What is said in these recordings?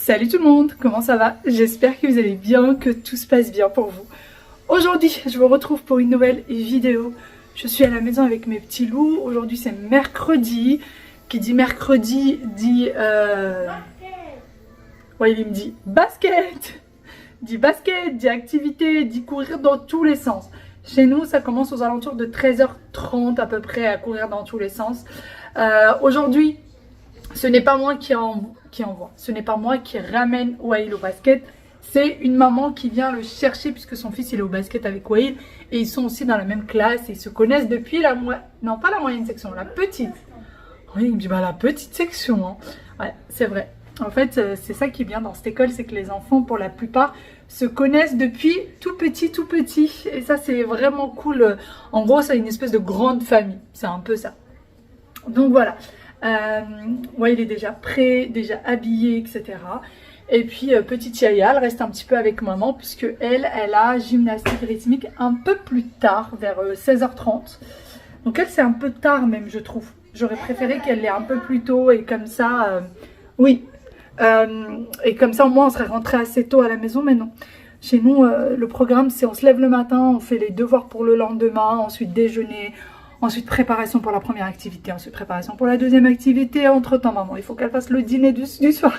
Salut tout le monde, comment ça va? J'espère que vous allez bien, que tout se passe bien pour vous. Aujourd'hui, je vous retrouve pour une nouvelle vidéo. Je suis à la maison avec mes petits loups. Aujourd'hui, c'est mercredi. Qui dit mercredi dit... Ouais, il me dit basket. Dit basket, dit activité, dit courir dans tous les sens. Chez nous, ça commence aux alentours de 13h30 à peu près à courir dans tous les sens. Aujourd'hui, ce n'est pas moi qui envoie, ce n'est pas moi qui ramène Wael au basket. C'est une maman qui vient le chercher puisque son fils il est au basket avec Wael. Et ils sont aussi dans la même classe et ils se connaissent depuis la moyenne... Non, pas la moyenne section, la petite. Oui, il me dit, bah la petite section. Hein. Ouais, c'est vrai. En fait, c'est ça qui est bien dans cette école, c'est que les enfants, pour la plupart, se connaissent depuis tout petit, tout petit. Et ça, c'est vraiment cool. En gros, c'est une espèce de grande famille. C'est un peu ça. Donc voilà. Ouais, il est déjà prêt, déjà habillé, etc. Et puis, petite Yaya, elle reste un petit peu avec maman, puisque elle a gymnastique rythmique un peu plus tard, vers 16h30. Donc elle, c'est un peu tard même, je trouve. J'aurais préféré qu'elle l'ait un peu plus tôt et comme ça... oui. Et comme ça, au moins, on serait rentré assez tôt à la maison, mais non. Chez nous, le programme, c'est on se lève le matin, on fait les devoirs pour le lendemain, ensuite déjeuner, ensuite préparation pour la première activité, ensuite préparation pour la deuxième activité. Entre-temps, maman, il faut qu'elle fasse le dîner du soir.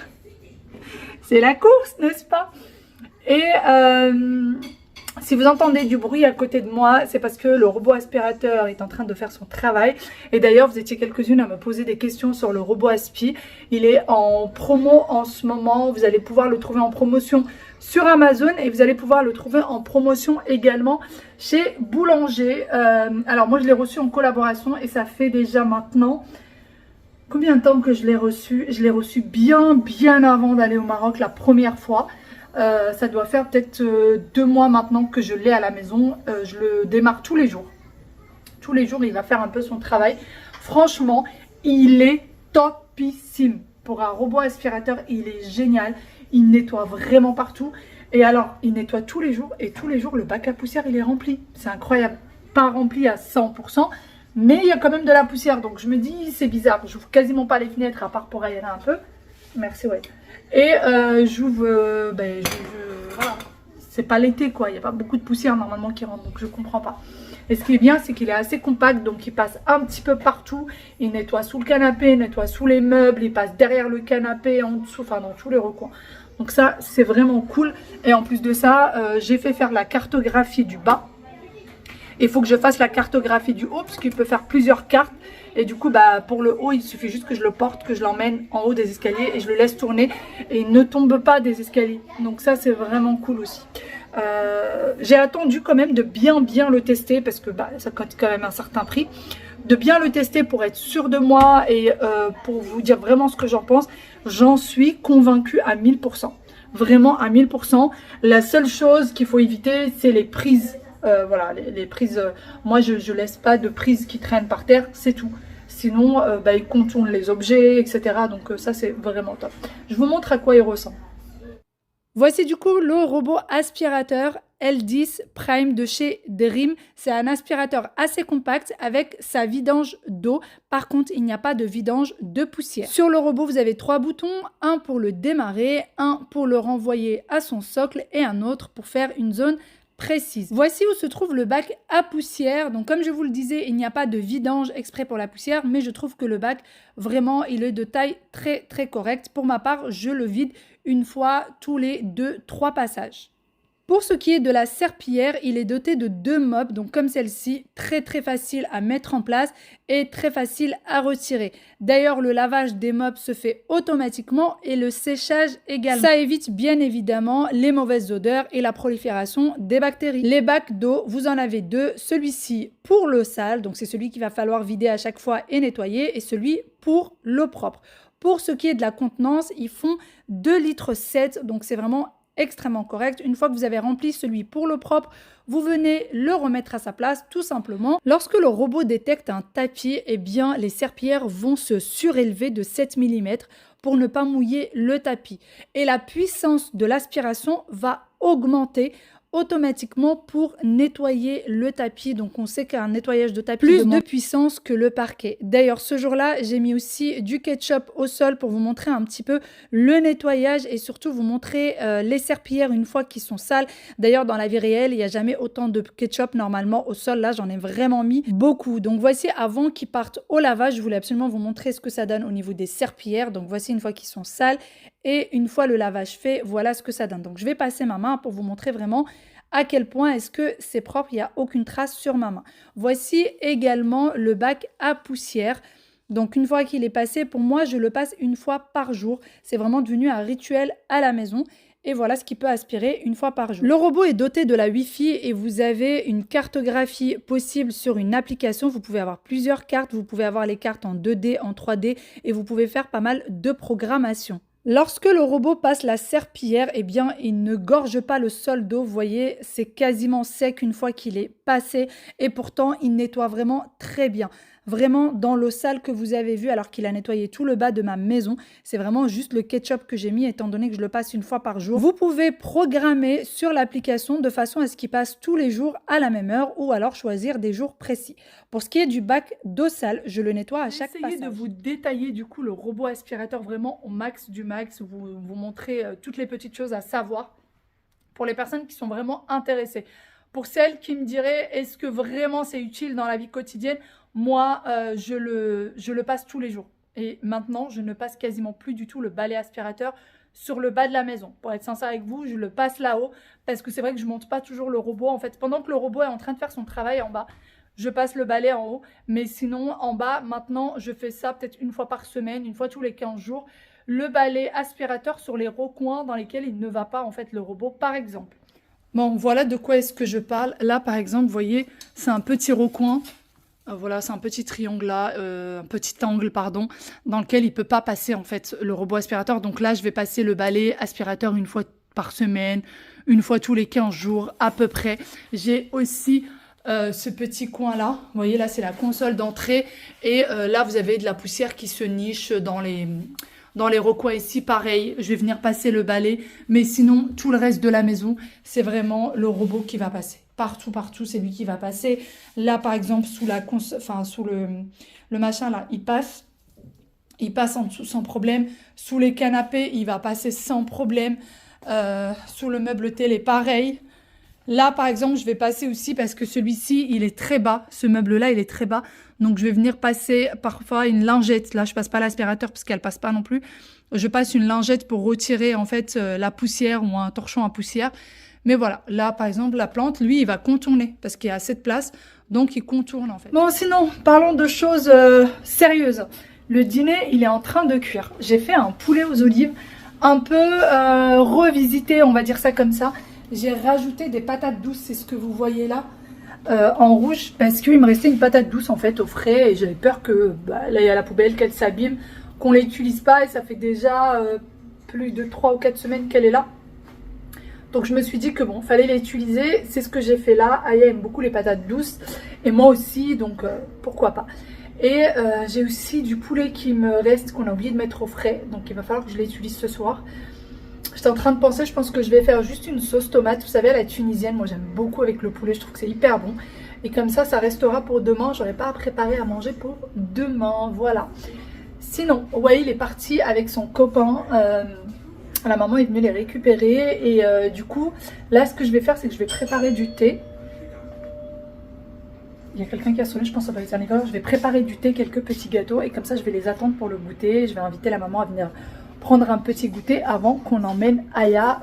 C'est la course, n'est-ce pas? Et si vous entendez du bruit à côté de moi, c'est parce que le robot aspirateur est en train de faire son travail. Et d'ailleurs, vous étiez quelques-unes à me poser des questions sur le robot aspi. Il est en promo en ce moment. Vous allez pouvoir le trouver en promotion sur Amazon et vous allez pouvoir le trouver en promotion également chez Boulanger. Alors moi, je l'ai reçu en collaboration et ça fait déjà maintenant... Combien de temps que je l'ai reçu? Je l'ai reçu bien avant d'aller au Maroc la première fois. Ça doit faire peut-être 2 mois maintenant que je l'ai à la maison. Je le démarre tous les jours. Tous les jours, il va faire un peu son travail. Franchement, il est topissime. Pour un robot aspirateur, il est génial. Il nettoie vraiment partout. Et alors, il nettoie tous les jours. Et tous les jours, le bac à poussière, il est rempli. C'est incroyable. Pas rempli à 100%. Mais il y a quand même de la poussière. Donc, je me dis, c'est bizarre. Je n'ouvre quasiment pas les fenêtres à part pour aérer un peu. Merci, ouais. Et j'ouvre, voilà, c'est pas l'été quoi, il n'y a pas beaucoup de poussière normalement qui rentre, donc je comprends pas. Et ce qui est bien, c'est qu'il est assez compact, donc il passe un petit peu partout. Il nettoie sous le canapé, il nettoie sous les meubles, il passe derrière le canapé, en dessous, enfin dans tous les recoins. Donc ça, c'est vraiment cool. Et en plus de ça, j'ai fait faire la cartographie du bas. Il faut que je fasse la cartographie du haut, parce qu'il peut faire plusieurs cartes. Et du coup, bah, pour le haut, il suffit juste que je le porte, que je l'emmène en haut des escaliers et je le laisse tourner. Et il ne tombe pas des escaliers. Donc ça, c'est vraiment cool aussi. J'ai attendu quand même de bien le tester, parce que bah, ça coûte quand même un certain prix. De bien le tester pour être sûr de moi et pour vous dire vraiment ce que j'en pense. J'en suis convaincue à 1000%. Vraiment à 1000%. La seule chose qu'il faut éviter, c'est les prises. Voilà, les prises, moi je laisse pas de prises qui traînent par terre, c'est tout. Sinon, bah, il contourne les objets, etc. Donc ça, c'est vraiment top. Je vous montre à quoi il ressemble. Voici du coup le robot aspirateur L10 Prime de chez Dream. C'est un aspirateur assez compact avec sa vidange d'eau. Par contre, il n'y a pas de vidange de poussière. Sur le robot, vous avez 3 boutons. Un pour le démarrer, un pour le renvoyer à son socle et un autre pour faire une zone précise. Voici où se trouve le bac à poussière. Donc comme je vous le disais, il n'y a pas de vidange exprès pour la poussière, mais je trouve que le bac, vraiment, il est de taille très correcte. Pour ma part, je le vide une fois tous les 2-3 passages. Pour ce qui est de la serpillière, il est doté de 2 mops, donc comme celle-ci, très facile à mettre en place et très facile à retirer. D'ailleurs, le lavage des mops se fait automatiquement et le séchage également. Ça évite bien évidemment les mauvaises odeurs et la prolifération des bactéries. Les bacs d'eau, vous en avez 2, celui-ci pour l'eau sale, donc c'est celui qu'il va falloir vider à chaque fois et nettoyer, et celui pour l'eau propre. Pour ce qui est de la contenance, ils font 2,7 litres, donc c'est vraiment extrêmement correct. Une fois que vous avez rempli celui pour l'eau propre, vous venez le remettre à sa place tout simplement. Lorsque le robot détecte un tapis, eh bien les serpillères vont se surélever de 7 mm pour ne pas mouiller le tapis. Et la puissance de l'aspiration va augmenter automatiquement pour nettoyer le tapis. Donc on sait qu'un nettoyage de tapis plus de puissance que le parquet. D'ailleurs ce jour-là j'ai mis aussi du ketchup au sol pour vous montrer un petit peu le nettoyage et surtout vous montrer les serpillères une fois qu'ils sont sales. D'ailleurs dans la vie réelle il n'y a jamais autant de ketchup normalement au sol. Là j'en ai vraiment mis beaucoup. Donc voici avant qu'ils partent au lavage, je voulais absolument vous montrer ce que ça donne au niveau des serpillères. Donc voici une fois qu'ils sont sales et une fois le lavage fait, voilà ce que ça donne. Donc je vais passer ma main pour vous montrer vraiment à quel point est-ce que c'est propre, il n'y a aucune trace sur ma main. Voici également le bac à poussière. Donc une fois qu'il est passé, pour moi je le passe une fois par jour. C'est vraiment devenu un rituel à la maison. Et voilà ce qu'il peut aspirer une fois par jour. Le robot est doté de la Wi-Fi et vous avez une cartographie possible sur une application. Vous pouvez avoir plusieurs cartes, vous pouvez avoir les cartes en 2D, en 3D et vous pouvez faire pas mal de programmation. Lorsque le robot passe la serpillière, eh bien, il ne gorge pas le sol d'eau. Vous voyez, c'est quasiment sec une fois qu'il est passé et pourtant, il nettoie vraiment très bien. Vraiment dans l'eau sale que vous avez vue alors qu'il a nettoyé tout le bas de ma maison. C'est vraiment juste le ketchup que j'ai mis étant donné que je le passe une fois par jour. Vous pouvez programmer sur l'application de façon à ce qu'il passe tous les jours à la même heure ou alors choisir des jours précis. Pour ce qui est du bac d'eau sale, je le nettoie à chaque passage. Essayez de vous détailler du coup le robot aspirateur vraiment au max du max. Vous montrer toutes les petites choses à savoir pour les personnes qui sont vraiment intéressées. Pour celles qui me diraient, est-ce que vraiment c'est utile dans la vie quotidienne? Moi, je le passe tous les jours. Et maintenant, je ne passe quasiment plus du tout le balai aspirateur sur le bas de la maison. Pour être sincère avec vous, je le passe là-haut parce que c'est vrai que je ne monte pas toujours le robot. En fait, pendant que le robot est en train de faire son travail en bas, je passe le balai en haut. Mais sinon, en bas, maintenant, je fais ça peut-être une fois par semaine, une fois tous les 15 jours. Le balai aspirateur sur les recoins dans lesquels il ne va pas, en fait, le robot, par exemple. Bon, voilà de quoi est-ce que je parle. Là, par exemple, vous voyez, c'est un petit recoin. Voilà, c'est un petit triangle là, un petit angle, pardon, dans lequel il ne peut pas passer, en fait, le robot aspirateur. Donc là, je vais passer le balai aspirateur une fois par semaine, une fois tous les 15 jours, à peu près. J'ai aussi ce petit coin-là. Vous voyez, là, c'est la console d'entrée. Et là, vous avez de la poussière qui se niche dans les recoins ici, pareil, je vais venir passer le balai. Mais sinon, tout le reste de la maison, c'est vraiment le robot qui va passer. Partout, c'est lui qui va passer. Là, par exemple, sous le machin, là, il passe en dessous sans problème. Sous les canapés, il va passer sans problème. Sous le meuble télé, pareil. Là, par exemple, je vais passer aussi parce que celui-ci, il est très bas. Ce meuble-là, il est très bas. Donc, je vais venir passer parfois une lingette. Là, je passe pas l'aspirateur parce qu'elle passe pas non plus. Je passe une lingette pour retirer, en fait, la poussière ou un torchon à poussière. Mais voilà, là, par exemple, la plante, lui, il va contourner parce qu'il y a assez de place. Donc, il contourne, en fait. Bon, sinon, parlons de choses sérieuses. Le dîner, il est en train de cuire. J'ai fait un poulet aux olives un peu revisité, on va dire ça comme ça. J'ai rajouté des patates douces, c'est ce que vous voyez là, en rouge, parce qu'il me restait une patate douce en fait au frais et j'avais peur que là il y a la poubelle, qu'elle s'abîme, qu'on ne l'utilise pas et ça fait déjà plus de 3 ou 4 semaines qu'elle est là. Donc je me suis dit que bon, fallait l'utiliser, c'est ce que j'ai fait là. Aya aime beaucoup les patates douces et moi aussi, donc pourquoi pas. Et j'ai aussi du poulet qui me reste, qu'on a oublié de mettre au frais, donc il va falloir que je l'utilise ce soir. J'étais en train de penser, je pense que je vais faire juste une sauce tomate, vous savez, à la tunisienne. Moi j'aime beaucoup avec le poulet, je trouve que c'est hyper bon. Et comme ça restera pour demain, j'aurai pas à préparer à manger pour demain, voilà. Sinon, Wael est parti avec son copain, la maman est venue les récupérer. Et du coup, là ce que je vais faire, c'est que je vais préparer du thé. Il y a quelqu'un qui a sonné, je pense que ça va être un livreur. Je vais préparer du thé, quelques petits gâteaux et comme ça je vais les attendre pour le goûter. Je vais inviter la maman à venir prendre un petit goûter avant qu'on emmène Aya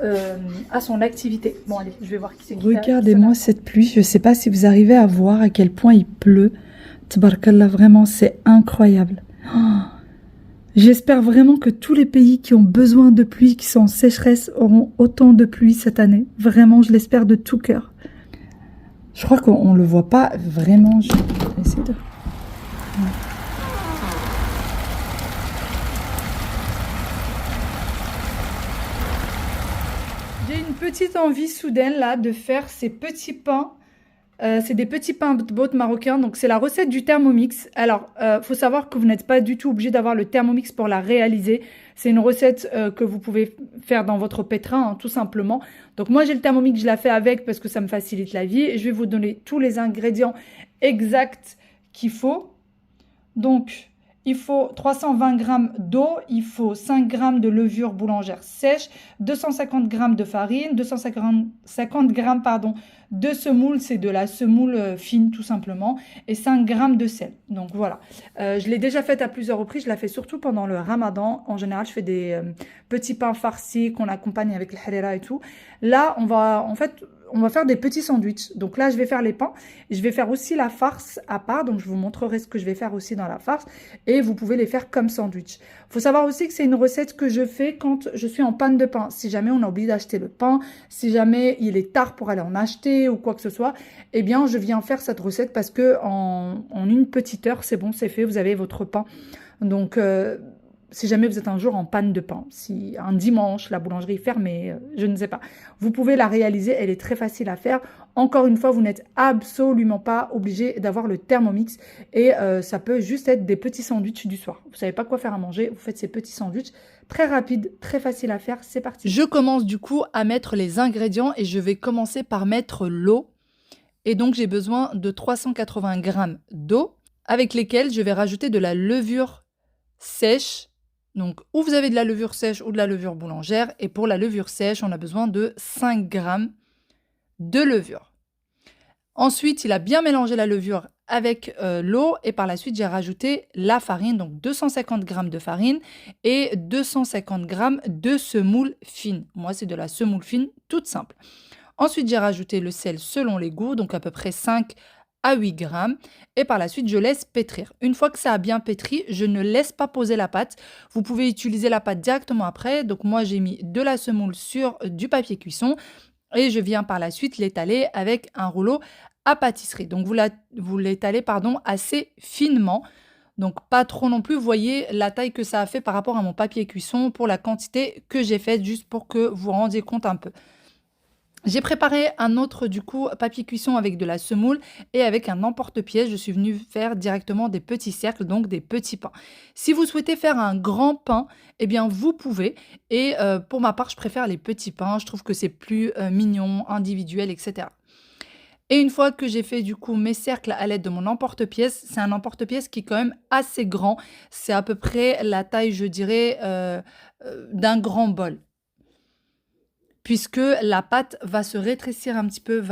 à son activité. Bon allez, je vais voir qui c'est qui. Regardez-moi cette pluie, je ne sais pas si vous arrivez à voir à quel point il pleut. Tabarakallah, vraiment c'est incroyable. Oh, j'espère vraiment que tous les pays qui ont besoin de pluie, qui sont en sécheresse, auront autant de pluie cette année. Vraiment, je l'espère de tout cœur. Je crois qu'on ne le voit pas vraiment. Je vais essayer de... Ouais. J'ai une petite envie soudaine là de faire ces petits pains. C'est des petits pains de bottes marocains. Donc c'est la recette du Thermomix. Alors, faut savoir que vous n'êtes pas du tout obligé d'avoir le Thermomix pour la réaliser. C'est une recette que vous pouvez faire dans votre pétrin, hein, tout simplement. Donc moi, j'ai le Thermomix, je la fais avec parce que ça me facilite la vie. Et je vais vous donner tous les ingrédients exacts qu'il faut. Donc, il faut 320 g d'eau, il faut 5 g de levure boulangère sèche, 250 g de farine, 250 g de semoule, c'est de la semoule fine tout simplement, et 5 g de sel. Donc voilà, je l'ai déjà faite à plusieurs reprises, je la fais surtout pendant le ramadan. En général, je fais des petits pains farcis qu'on accompagne avec le harira et tout. Là, on va faire des petits sandwichs. Donc là, je vais faire les pains. Je vais faire aussi la farce à part. Donc, je vous montrerai ce que je vais faire aussi dans la farce. Et vous pouvez les faire comme sandwich. Il faut savoir aussi que c'est une recette que je fais quand je suis en panne de pain. Si jamais on a oublié d'acheter le pain, si jamais il est tard pour aller en acheter ou quoi que ce soit, eh bien, je viens faire cette recette parce que en une petite heure, c'est bon, c'est fait. Vous avez votre pain. Donc, si jamais vous êtes un jour en panne de pain, si un dimanche, la boulangerie est fermée, je ne sais pas, vous pouvez la réaliser, elle est très facile à faire. Encore une fois, vous n'êtes absolument pas obligé d'avoir le Thermomix et ça peut juste être des petits sandwichs du soir. Vous ne savez pas quoi faire à manger, vous faites ces petits sandwichs, très rapides, très faciles à faire, c'est parti. Je commence du coup à mettre les ingrédients et je vais commencer par mettre l'eau. Et donc j'ai besoin de 380 g d'eau avec lesquelles je vais rajouter de la levure sèche. Donc, ou vous avez de la levure sèche ou de la levure boulangère. Et pour la levure sèche, on a besoin de 5 g de levure. Ensuite, il a bien mélangé la levure avec l'eau. Et par la suite, j'ai rajouté la farine. Donc, 250 g de farine et 250 g de semoule fine. Moi, c'est de la semoule fine toute simple. Ensuite, j'ai rajouté le sel selon les goûts. Donc, à peu près 5 à 8 g. Et par la suite, je laisse pétrir. Une fois que ça a bien pétri, je ne laisse pas poser la pâte. Vous pouvez utiliser la pâte directement après. Donc moi, j'ai mis de la semoule sur du papier cuisson et je viens par la suite l'étaler avec un rouleau à pâtisserie. Donc vous l'étalez assez finement. Donc pas trop non plus. Vous voyez la taille que ça a fait par rapport à mon papier cuisson pour la quantité que j'ai faite, juste pour que vous vous rendiez compte un peu. J'ai préparé un autre du coup papier cuisson avec de la semoule et avec un emporte-pièce. Je suis venue faire directement des petits cercles, donc des petits pains. Si vous souhaitez faire un grand pain, eh bien vous pouvez. Et pour ma part, je préfère les petits pains. Je trouve que c'est plus mignon, individuel, etc. Et une fois que j'ai fait du coup mes cercles à l'aide de mon emporte-pièce, c'est un emporte-pièce qui est quand même assez grand. C'est à peu près la taille, je dirais, d'un grand bol. Puisque la pâte va se rétrécir un petit peu,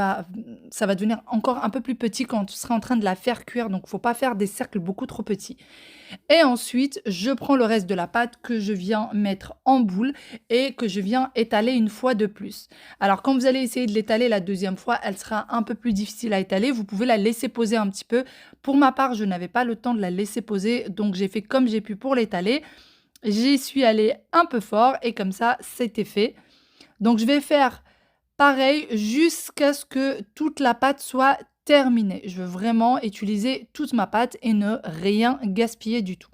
ça va devenir encore un peu plus petit quand tu seras en train de la faire cuire. Donc, il ne faut pas faire des cercles beaucoup trop petits. Et ensuite, je prends le reste de la pâte que je viens mettre en boule et que je viens étaler une fois de plus. Alors, quand vous allez essayer de l'étaler la deuxième fois, elle sera un peu plus difficile à étaler. Vous pouvez la laisser poser un petit peu. Pour ma part, je n'avais pas le temps de la laisser poser, donc j'ai fait comme j'ai pu pour l'étaler. J'y suis allée un peu fort et comme ça, c'était fait. Donc, je vais faire pareil jusqu'à ce que toute la pâte soit terminée. Je veux vraiment utiliser toute ma pâte et ne rien gaspiller du tout.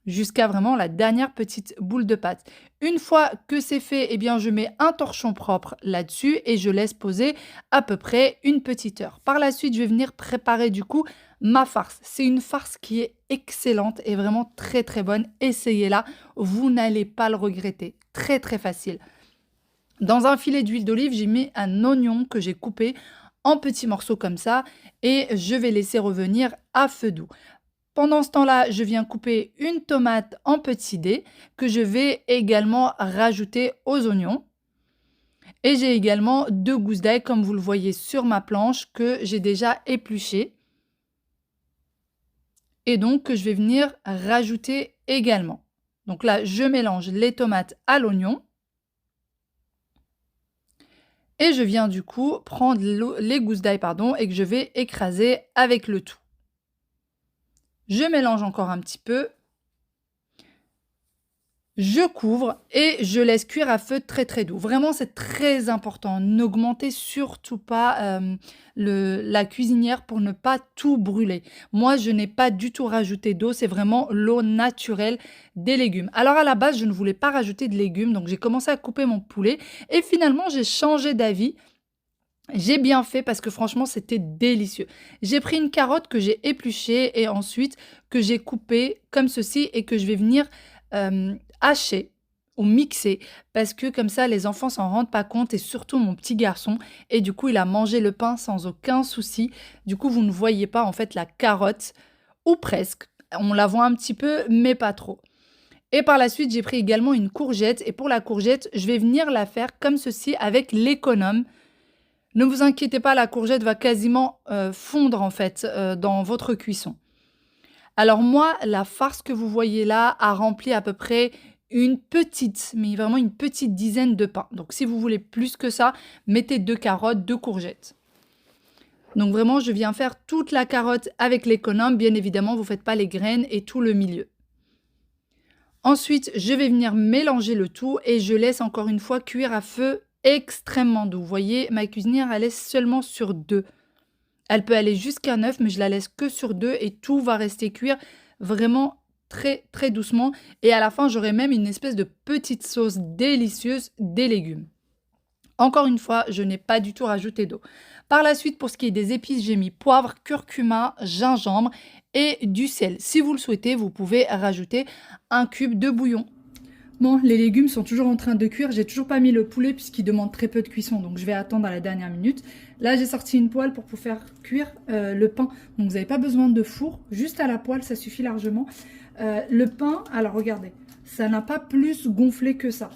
Jusqu'à vraiment la dernière petite boule de pâte. Une fois que c'est fait, eh bien, je mets un torchon propre là-dessus et je laisse poser à peu près une petite heure. Par la suite, je vais venir préparer du coup ma farce. C'est une farce qui est excellente et vraiment très très bonne. Essayez-la, vous n'allez pas le regretter. Très très facile. Dans un filet d'huile d'olive, j'ai mis un oignon que j'ai coupé en petits morceaux comme ça et je vais laisser revenir à feu doux. Pendant ce temps-là, je viens couper une tomate en petits dés que je vais également rajouter aux oignons. Et j'ai également 2 gousses d'ail comme vous le voyez sur ma planche que j'ai déjà épluchées. Et donc que je vais venir rajouter également. Donc là, je mélange les tomates à l'oignon. Et je viens du coup prendre les gousses d'ail et que je vais écraser avec le tout. Je mélange encore un petit peu. Je couvre et je laisse cuire à feu très très doux. Vraiment, c'est très important. N'augmentez surtout pas la cuisinière pour ne pas tout brûler. Moi, je n'ai pas du tout rajouté d'eau. C'est vraiment l'eau naturelle des légumes. Alors, à la base, je ne voulais pas rajouter de légumes. Donc, j'ai commencé à couper mon poulet. Et finalement, j'ai changé d'avis. J'ai bien fait parce que franchement, c'était délicieux. J'ai pris une carotte que j'ai épluchée et ensuite que j'ai coupée comme ceci et que je vais venir haché ou mixé parce que comme ça les enfants s'en rendent pas compte et surtout mon petit garçon et du coup il a mangé le pain sans aucun souci. Du coup vous ne voyez pas en fait la carotte ou presque. On la voit un petit peu mais pas trop. Et par la suite j'ai pris également une courgette et pour la courgette je vais venir la faire comme ceci avec l'économe. Ne vous inquiétez pas, la courgette va quasiment fondre en fait dans votre cuisson. Alors moi, la farce que vous voyez là a rempli à peu près une petite, mais vraiment une petite dizaine de pains. Donc si vous voulez plus que ça, mettez 2 carottes, 2 courgettes. Donc vraiment, je viens faire toute la carotte avec l'économe. Bien évidemment, vous ne faites pas les graines et tout le milieu. Ensuite, je vais venir mélanger le tout et je laisse encore une fois cuire à feu extrêmement doux. Vous voyez, ma cuisinière, elle laisse seulement sur 2. Elle peut aller jusqu'à 9, mais je la laisse que sur 2 et tout va rester cuire vraiment très très doucement. Et à la fin, j'aurai même une espèce de petite sauce délicieuse des légumes. Encore une fois, je n'ai pas du tout rajouté d'eau. Par la suite, pour ce qui est des épices, j'ai mis poivre, curcuma, gingembre et du sel. Si vous le souhaitez, vous pouvez rajouter un cube de bouillon. Bon, les légumes sont toujours en train de cuire. J'ai toujours pas mis le poulet puisqu'il demande très peu de cuisson. Donc, je vais attendre à la dernière minute. Là, j'ai sorti une poêle pour faire cuire le pain. Donc, vous n'avez pas besoin de four. Juste à la poêle, ça suffit largement. Le pain, alors regardez, ça n'a pas plus gonflé que ça.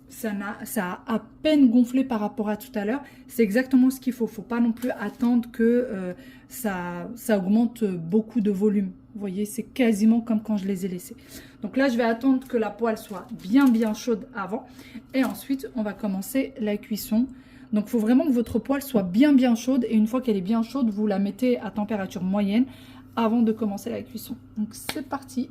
Ça a à peine gonflé par rapport à tout à l'heure. C'est exactement ce qu'il faut. Il ne faut pas non plus attendre que ça augmente beaucoup de volume. Vous voyez, c'est quasiment comme quand je les ai laissés. Donc là, je vais attendre que la poêle soit bien chaude avant. Et ensuite, on va commencer la cuisson. Donc, il faut vraiment que votre poêle soit bien chaude. Et une fois qu'elle est bien chaude, vous la mettez à température moyenne avant de commencer la cuisson. Donc, c'est parti.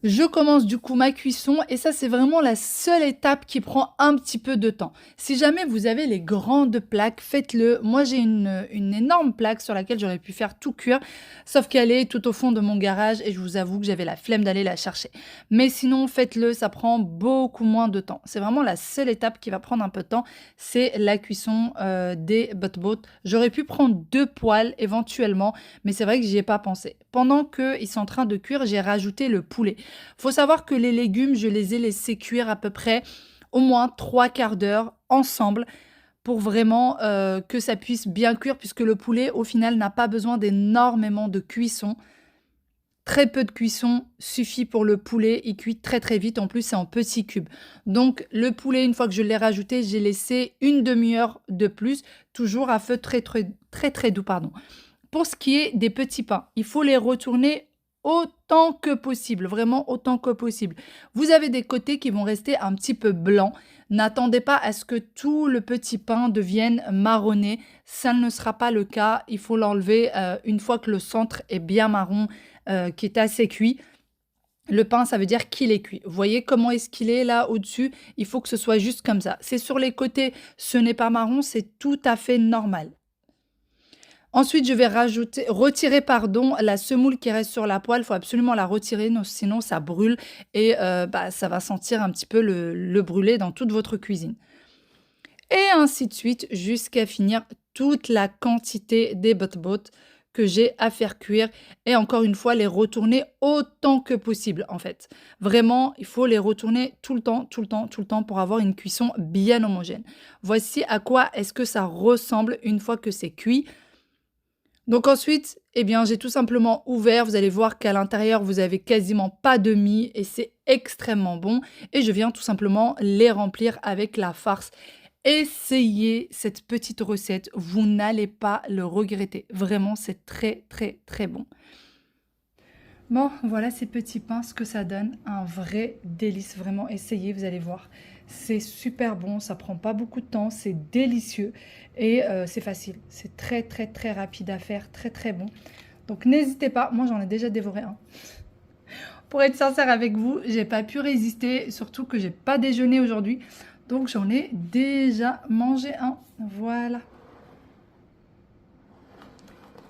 Je commence du coup ma cuisson et ça c'est vraiment la seule étape qui prend un petit peu de temps. Si jamais vous avez les grandes plaques, faites-le. Moi j'ai une énorme plaque sur laquelle j'aurais pu faire tout cuire, sauf qu'elle est tout au fond de mon garage et je vous avoue que j'avais la flemme d'aller la chercher. Mais sinon faites-le, ça prend beaucoup moins de temps. C'est vraiment la seule étape qui va prendre un peu de temps, c'est la cuisson des bot-bot. J'aurais pu prendre 2 poêles éventuellement, mais c'est vrai que j'y ai pas pensé. Pendant qu'ils sont en train de cuire, j'ai rajouté le poulet. Faut savoir que les légumes, je les ai laissés cuire à peu près au moins 3/4 d'heure ensemble pour vraiment que ça puisse bien cuire puisque le poulet au final n'a pas besoin d'énormément de cuisson. Très peu de cuisson suffit pour le poulet, il cuit très vite, en plus c'est en petits cubes. Donc le poulet, une fois que je l'ai rajouté, j'ai laissé une demi-heure de plus, toujours à feu très doux. Pour ce qui est des petits pains, il faut les retourner autant que possible, vraiment autant que possible. Vous avez des côtés qui vont rester un petit peu blancs. N'attendez pas à ce que tout le petit pain devienne marronné. Ça ne sera pas le cas. Il faut l'enlever une fois que le centre est bien marron, qui est assez cuit. Le pain, ça veut dire qu'il est cuit. Vous voyez comment est-ce qu'il est là au-dessus? Il faut que ce soit juste comme ça. C'est sur les côtés, ce n'est pas marron, c'est tout à fait normal. Ensuite, je vais retirer la semoule qui reste sur la poêle. Il faut absolument la retirer, sinon ça brûle et ça va sentir un petit peu le brûlé dans toute votre cuisine. Et ainsi de suite jusqu'à finir toute la quantité des bot-bot que j'ai à faire cuire. Et encore une fois, les retourner autant que possible en fait. Vraiment, il faut les retourner tout le temps pour avoir une cuisson bien homogène. Voici à quoi est-ce que ça ressemble une fois que c'est cuit. Donc ensuite, j'ai tout simplement ouvert. Vous allez voir qu'à l'intérieur, vous avez quasiment pas de mie et c'est extrêmement bon. Et je viens tout simplement les remplir avec la farce. Essayez cette petite recette, vous n'allez pas le regretter. Vraiment, c'est très bon. Bon, voilà ces petits pains, ce que ça donne. Un vrai délice, vraiment. Essayez, vous allez voir. C'est super bon, ça prend pas beaucoup de temps, c'est délicieux et c'est facile. C'est très rapide à faire, très bon. Donc n'hésitez pas, moi j'en ai déjà dévoré un. Pour être sincère avec vous, j'ai pas pu résister, surtout que j'ai pas déjeuné aujourd'hui. Donc j'en ai déjà mangé un. Voilà.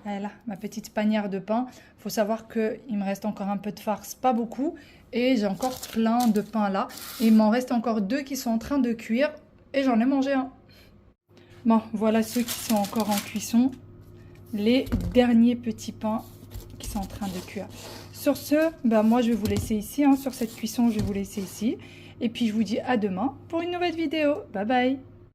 Voilà, ma petite panière de pain. Il faut savoir qu'il me reste encore un peu de farce, pas beaucoup. Et j'ai encore plein de pain là. Et il m'en reste encore 2 qui sont en train de cuire. Et j'en ai mangé un. Bon, voilà ceux qui sont encore en cuisson. Les derniers petits pains qui sont en train de cuire. Sur ce, ben moi je vais vous laisser ici, hein, sur cette cuisson, je vais vous laisser ici. Et puis je vous dis à demain pour une nouvelle vidéo. Bye bye.